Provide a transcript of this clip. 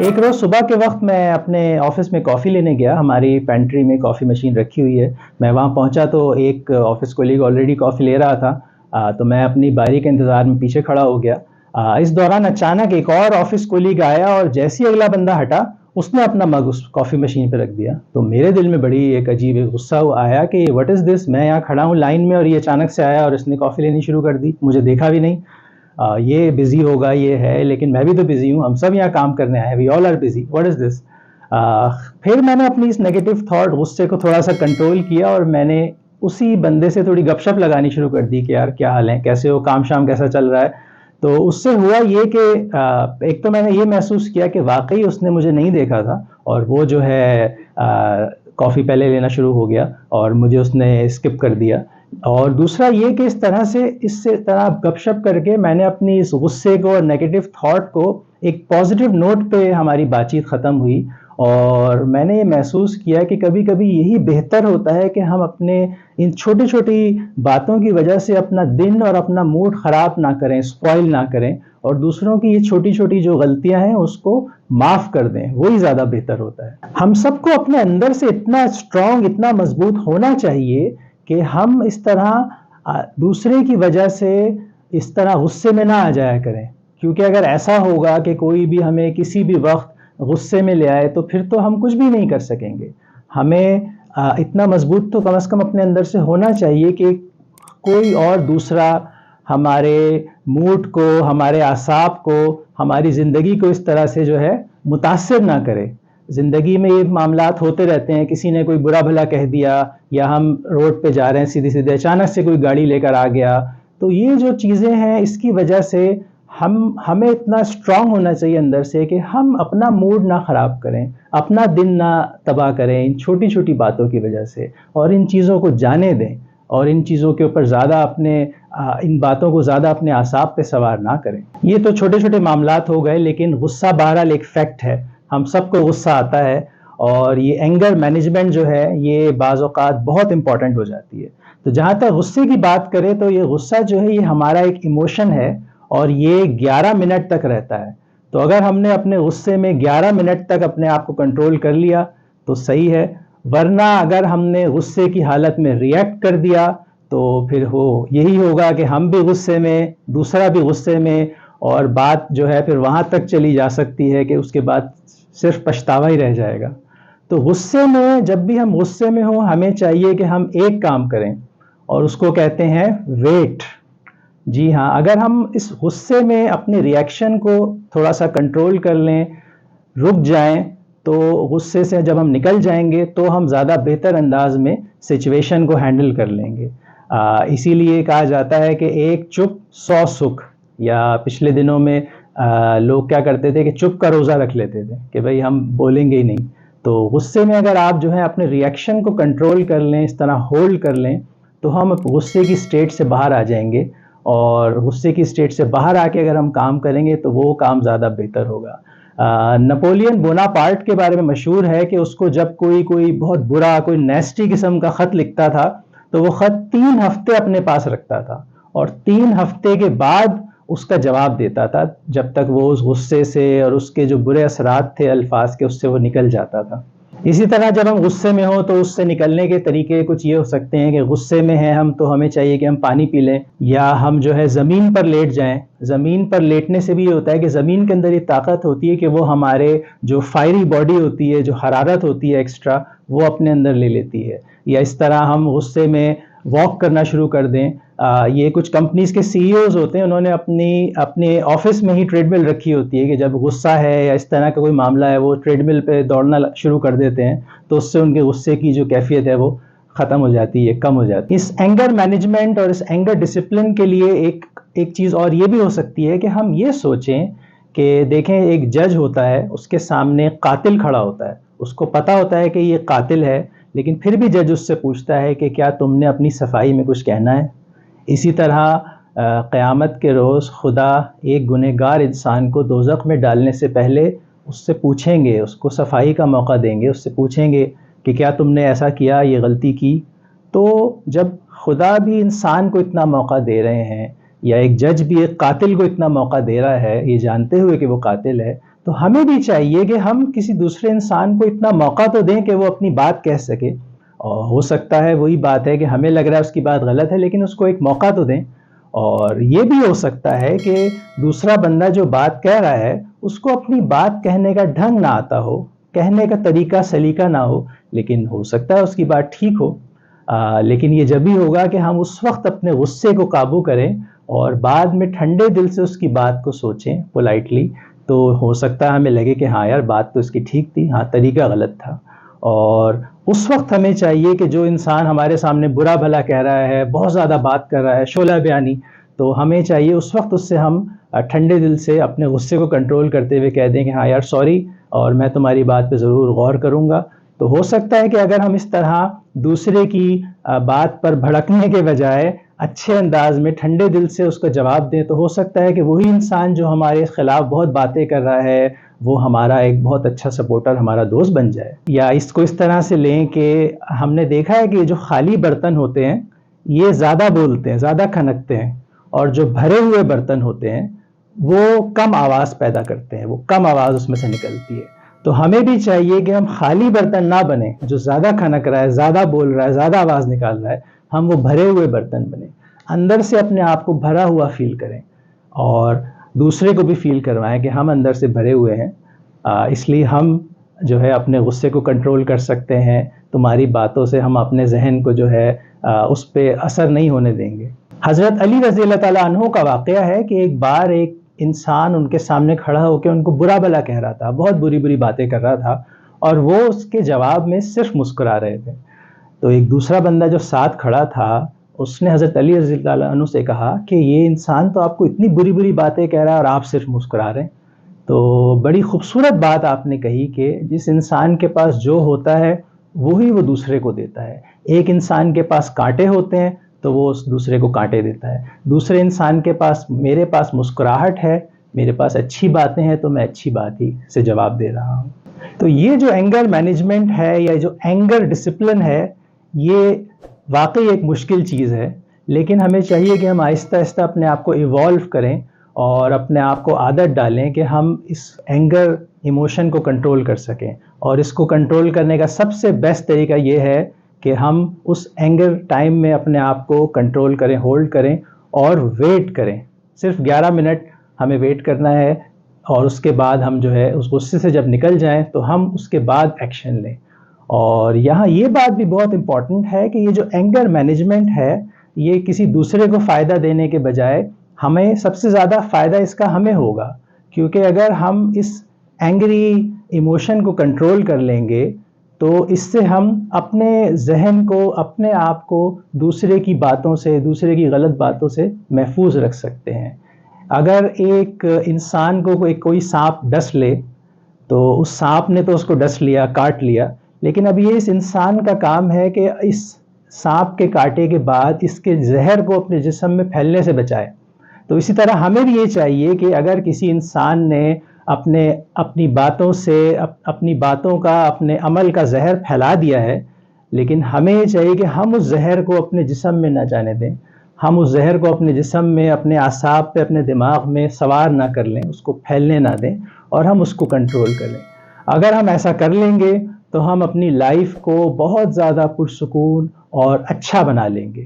ایک روز صبح کے وقت میں اپنے آفس میں کافی لینے گیا. ہماری پینٹری میں کافی مشین رکھی ہوئی ہے. میں وہاں پہنچا تو ایک آفس کولیگ آلریڈی کافی لے رہا تھا. تو میں اپنی باری کے انتظار میں پیچھے کھڑا ہو گیا. اس دوران اچانک ایک اور آفس کولیگ آیا اور جیسے ہی اگلا بندہ ہٹا اس نے اپنا مگ اس کافی مشین پہ رکھ دیا. تو میرے دل میں بڑی ایک عجیب غصہ آیا کہ واٹ از دس، میں یہاں کھڑا ہوں لائن میں اور یہ اچانک سے آیا اور اس نے کافی لینی شروع کر دی. مجھے دیکھا بھی نہیں. یہ بزی ہوگا یہ ہے، لیکن میں بھی تو بزی ہوں، ہم سب یہاں کام کرنے آئے ہیں، وی آل آر بزی، واٹ از دس. پھر میں نے اپنی اس نیگیٹو تھاٹ غصے کو تھوڑا سا کنٹرول کیا اور میں نے اسی بندے سے تھوڑی گپ شپ لگانی شروع کر دی کہ یار کیا حال ہے، کیسے ہو، کام شام کیسا چل رہا ہے. تو اس سے ہوا یہ کہ ایک تو میں نے یہ محسوس کیا کہ واقعی اس نے مجھے نہیں دیکھا تھا اور وہ جو ہے کافی پہلے لینا شروع ہو گیا اور مجھے اس نے اسکپ کر دیا. اور دوسرا یہ کہ اس سے طرح گپ شپ کر کے میں نے اپنی اس غصے کو اور نیگیٹو تھاٹ کو ایک پازیٹیو نوٹ پہ ہماری بات چیت ختم ہوئی. اور میں نے یہ محسوس کیا کہ کبھی کبھی یہی بہتر ہوتا ہے کہ ہم اپنے ان چھوٹی چھوٹی باتوں کی وجہ سے اپنا دن اور اپنا موڈ خراب نہ کریں، اسپوائل نہ کریں، اور دوسروں کی یہ چھوٹی چھوٹی جو غلطیاں ہیں اس کو معاف کر دیں. وہی زیادہ بہتر ہوتا ہے. ہم سب کو اپنے اندر سے اتنا اسٹرانگ، اتنا مضبوط ہونا چاہیے کہ ہم اس طرح دوسرے کی وجہ سے اس طرح غصے میں نہ آ جایا کریں. کیونکہ اگر ایسا ہوگا کہ کوئی بھی ہمیں کسی بھی وقت غصے میں لے آئے تو پھر تو ہم کچھ بھی نہیں کر سکیں گے. ہمیں اتنا مضبوط تو کم از کم اپنے اندر سے ہونا چاہیے کہ کوئی اور دوسرا ہمارے موڈ کو، ہمارے اعصاب کو، ہماری زندگی کو اس طرح سے جو ہے متاثر نہ کرے. زندگی میں یہ معاملات ہوتے رہتے ہیں، کسی نے کوئی برا بھلا کہہ دیا یا ہم روڈ پہ جا رہے ہیں سیدھے سیدھے اچانک سے کوئی گاڑی لے کر آ گیا. تو یہ جو چیزیں ہیں اس کی وجہ سے ہمیں اتنا اسٹرانگ ہونا چاہیے اندر سے کہ ہم اپنا موڈ نہ خراب کریں، اپنا دن نہ تباہ کریں ان چھوٹی چھوٹی باتوں کی وجہ سے، اور ان چیزوں کو جانے دیں اور ان چیزوں کے اوپر زیادہ ان باتوں کو زیادہ اپنے اعصاب پہ سوار نہ کریں. یہ تو چھوٹے چھوٹے معاملات ہو گئے، لیکن غصہ بہرحال ایک فیکٹ ہے. ہم سب کو غصہ آتا ہے اور یہ اینگر مینجمنٹ جو ہے یہ بعض اوقات بہت امپورٹنٹ ہو جاتی ہے. تو جہاں تک غصے کی بات کریں تو یہ غصہ جو ہے یہ ہمارا ایک ایموشن ہے اور یہ 11 منٹ تک رہتا ہے. تو اگر ہم نے اپنے غصے میں 11 منٹ تک اپنے آپ کو کنٹرول کر لیا تو صحیح ہے، ورنہ اگر ہم نے غصے کی حالت میں ریئیکٹ کر دیا تو پھر یہی ہوگا کہ ہم بھی غصے میں، دوسرا بھی غصے میں، اور بات جو ہے پھر وہاں تک چلی جا سکتی ہے کہ اس کے بعد صرف پچھتاوا ہی رہ جائے گا. تو غصے میں، جب بھی ہم غصے میں ہوں، ہمیں چاہیے کہ ہم ایک کام کریں اور اس کو کہتے ہیں ویٹ. جی ہاں، اگر ہم اس غصے میں اپنے ریئیکشن کو تھوڑا سا کنٹرول کر لیں، رک جائیں، تو غصے سے جب ہم نکل جائیں گے تو ہم زیادہ بہتر انداز میں سچویشن کو ہینڈل کر لیں گے. اسی لیے کہا جاتا ہے کہ ایک چپ 100 سکھ. یا پچھلے دنوں میں لوگ کیا کرتے تھے کہ چپ کا روزہ رکھ لیتے تھے کہ بھئی ہم بولیں گے ہی نہیں. تو غصے میں اگر آپ جو ہے اپنے ریئیکشن کو کنٹرول کر لیں، اس طرح ہولڈ کر لیں، تو ہم غصے کی سٹیٹ سے باہر آ جائیں گے، اور غصے کی سٹیٹ سے باہر آ کے اگر ہم کام کریں گے تو وہ کام زیادہ بہتر ہوگا. نپولین بوناپارٹ کے بارے میں مشہور ہے کہ اس کو جب کوئی بہت برا، کوئی نیسٹی قسم کا خط لکھتا تھا تو وہ خط 3 ہفتے اپنے پاس رکھتا تھا اور 3 ہفتے کے بعد اس کا جواب دیتا تھا، جب تک وہ اس غصے سے اور اس کے جو برے اثرات تھے الفاظ کے اس سے وہ نکل جاتا تھا. اسی طرح جب ہم غصے میں ہوں تو اس سے نکلنے کے طریقے کچھ یہ ہو سکتے ہیں کہ غصے میں ہیں ہم تو ہمیں چاہیے کہ ہم پانی پی لیں، یا ہم جو ہے زمین پر لیٹ جائیں. زمین پر لیٹنے سے بھی یہ ہوتا ہے کہ زمین کے اندر یہ طاقت ہوتی ہے کہ وہ ہمارے جو فائری باڈی ہوتی ہے، جو حرارت ہوتی ہے ایکسٹرا، وہ اپنے اندر لے لیتی ہے. یا اس طرح ہم غصے میں واک کرنا شروع کر دیں. یہ کچھ کمپنیز کے سی ای اوز ہوتے ہیں، انہوں نے اپنے آفس میں ہی ٹریڈ مل رکھی ہوتی ہے کہ جب غصہ ہے یا اس طرح کا کوئی معاملہ ہے وہ ٹریڈ مل پہ دوڑنا شروع کر دیتے ہیں، تو اس سے ان کے غصے کی جو کیفیت ہے وہ ختم ہو جاتی ہے، کم ہو جاتی ہے. اس اینگر مینجمنٹ اور اس اینگر ڈسپلن کے لیے ایک چیز اور یہ بھی ہو سکتی ہے کہ ہم یہ سوچیں کہ دیکھیں ایک جج ہوتا ہے، اس کے سامنے قاتل کھڑا ہوتا ہے، اس کو پتا ہوتا ہے کہ یہ قاتل ہے، لیکن پھر بھی جج اس سے پوچھتا ہے کہ کیا تم نے اپنی صفائی میں کچھ کہنا ہے. اسی طرح قیامت کے روز خدا ایک گنہگار انسان کو دوزخ میں ڈالنے سے پہلے اس سے پوچھیں گے، اس کو صفائی کا موقع دیں گے، اس سے پوچھیں گے کہ کیا تم نے ایسا کیا، یہ غلطی کی. تو جب خدا بھی انسان کو اتنا موقع دے رہے ہیں، یا ایک جج بھی ایک قاتل کو اتنا موقع دے رہا ہے یہ جانتے ہوئے کہ وہ قاتل ہے، تو ہمیں بھی چاہیے کہ ہم کسی دوسرے انسان کو اتنا موقع تو دیں کہ وہ اپنی بات کہہ سکے، اور ہو سکتا ہے وہی بات ہے کہ ہمیں لگ رہا ہے اس کی بات غلط ہے، لیکن اس کو ایک موقع تو دیں۔ اور یہ بھی ہو سکتا ہے کہ دوسرا بندہ جو بات کہہ رہا ہے اس کو اپنی بات کہنے کا ڈھنگ نہ آتا ہو، کہنے کا طریقہ سلیقہ نہ ہو، لیکن ہو سکتا ہے اس کی بات ٹھیک ہو۔ لیکن یہ جب ہی ہوگا کہ ہم اس وقت اپنے غصے کو قابو کریں اور بعد میں ٹھنڈے دل سے اس کی بات کو سوچیں پولائٹلی، تو ہو سکتا ہے ہمیں لگے کہ ہاں یار بات تو اس کی ٹھیک تھی، ہاں طریقہ غلط تھا۔ اور اس وقت ہمیں چاہیے کہ جو انسان ہمارے سامنے برا بھلا کہہ رہا ہے، بہت زیادہ بات کر رہا ہے، شعلہ بیانی، تو ہمیں چاہیے اس وقت اس سے ہم ٹھنڈے دل سے اپنے غصے کو کنٹرول کرتے ہوئے کہہ دیں کہ ہاں یار سوری، اور میں تمہاری بات پہ ضرور غور کروں گا۔ تو ہو سکتا ہے کہ اگر ہم اس طرح دوسرے کی بات پر بھڑکنے کے بجائے اچھے انداز میں ٹھنڈے دل سے اس کو جواب دیں، تو ہو سکتا ہے کہ وہی انسان جو ہمارے خلاف بہت باتیں کر رہا ہے وہ ہمارا ایک بہت اچھا سپورٹر، ہمارا دوست بن جائے۔ یا اس کو اس طرح سے لیں کہ ہم نے دیکھا ہے کہ جو خالی برتن ہوتے ہیں یہ زیادہ بولتے ہیں، زیادہ کھنکتے ہیں، اور جو بھرے ہوئے برتن ہوتے ہیں وہ کم آواز پیدا کرتے ہیں، وہ کم آواز اس میں سے نکلتی ہے۔ تو ہمیں بھی چاہیے کہ ہم خالی برتن نہ بنیں، جو زیادہ کھنک رہا ہے، زیادہ بول رہا ہے، زیادہ آواز نکال رہا ہے، ہم وہ بھرے ہوئے برتن بنیں، اندر سے اپنے آپ کو بھرا ہوا فیل کریں، اور دوسرے کو بھی فیل کروائیں کہ ہم اندر سے بھرے ہوئے ہیں۔ اس لیے ہم جو ہے اپنے غصے کو کنٹرول کر سکتے ہیں، تمہاری باتوں سے ہم اپنے ذہن کو جو ہے اس پہ اثر نہیں ہونے دیں گے۔ حضرت علی رضی اللہ تعالیٰ عنہ کا واقعہ ہے کہ ایک بار ایک انسان ان کے سامنے کھڑا ہو کے ان کو برا بھلا کہہ رہا تھا، بہت بری بری باتیں کر رہا تھا، اور وہ اس کے جواب میں صرف مسکرا رہے تھے۔ تو ایک دوسرا بندہ جو ساتھ کھڑا تھا اس نے حضرت علی رضی اللہ عنہ سے کہا کہ یہ انسان تو آپ کو اتنی بری بری باتیں کہہ رہا ہے اور آپ صرف مسکرا رہے ہیں۔ تو بڑی خوبصورت بات آپ نے کہی کہ جس انسان کے پاس جو ہوتا ہے وہی وہ دوسرے کو دیتا ہے۔ ایک انسان کے پاس کانٹے ہوتے ہیں تو وہ اس دوسرے کو کانٹے دیتا ہے، دوسرے انسان کے پاس، میرے پاس مسکراہٹ ہے، میرے پاس اچھی باتیں ہیں تو میں اچھی بات ہی سے جواب دے رہا ہوں۔ تو یہ جو اینگر مینجمنٹ ہے یا جو اینگر ڈسپلن ہے، یہ واقعی ایک مشکل چیز ہے، لیکن ہمیں چاہیے کہ ہم آہستہ آہستہ اپنے آپ کو ایوالو کریں اور اپنے آپ کو عادت ڈالیں کہ ہم اس اینگر ایموشن کو کنٹرول کر سکیں۔ اور اس کو کنٹرول کرنے کا سب سے بیسٹ طریقہ یہ ہے کہ ہم اس اینگر ٹائم میں اپنے آپ کو کنٹرول کریں، ہولڈ کریں اور ویٹ کریں۔ صرف 11 منٹ ہمیں ویٹ کرنا ہے، اور اس کے بعد ہم جو ہے اس غصے سے جب نکل جائیں تو ہم اس کے بعد ایکشن لیں۔ اور یہاں یہ بات بھی بہت امپورٹنٹ ہے کہ یہ جو اینگر مینجمنٹ ہے یہ کسی دوسرے کو فائدہ دینے کے بجائے ہمیں سب سے زیادہ فائدہ اس کا ہمیں ہوگا، کیونکہ اگر ہم اس اینگری ایموشن کو کنٹرول کر لیں گے تو اس سے ہم اپنے ذہن کو، اپنے آپ کو دوسرے کی باتوں سے، دوسرے کی غلط باتوں سے محفوظ رکھ سکتے ہیں۔ اگر ایک انسان کو کوئی سانپ ڈس لے تو اس سانپ نے تو اس کو ڈس لیا، کاٹ لیا، لیکن اب یہ اس انسان کا کام ہے کہ اس سانپ کے کاٹے کے بعد اس کے زہر کو اپنے جسم میں پھیلنے سے بچائے۔ تو اسی طرح ہمیں بھی یہ چاہیے کہ اگر کسی انسان نے اپنی باتوں سے، اپنی باتوں کا، اپنے عمل کا زہر پھیلا دیا ہے، لیکن ہمیں یہ چاہیے کہ ہم اس زہر کو اپنے جسم میں نہ جانے دیں، ہم اس زہر کو اپنے جسم میں، اپنے اعصاب پہ، اپنے دماغ میں سوار نہ کر لیں، اس کو پھیلنے نہ دیں، اور ہم اس کو کنٹرول کر لیں۔ اگر ہم ایسا کر لیں گے تو ہم اپنی لائف کو بہت زیادہ پرسکون اور اچھا بنا لیں گے۔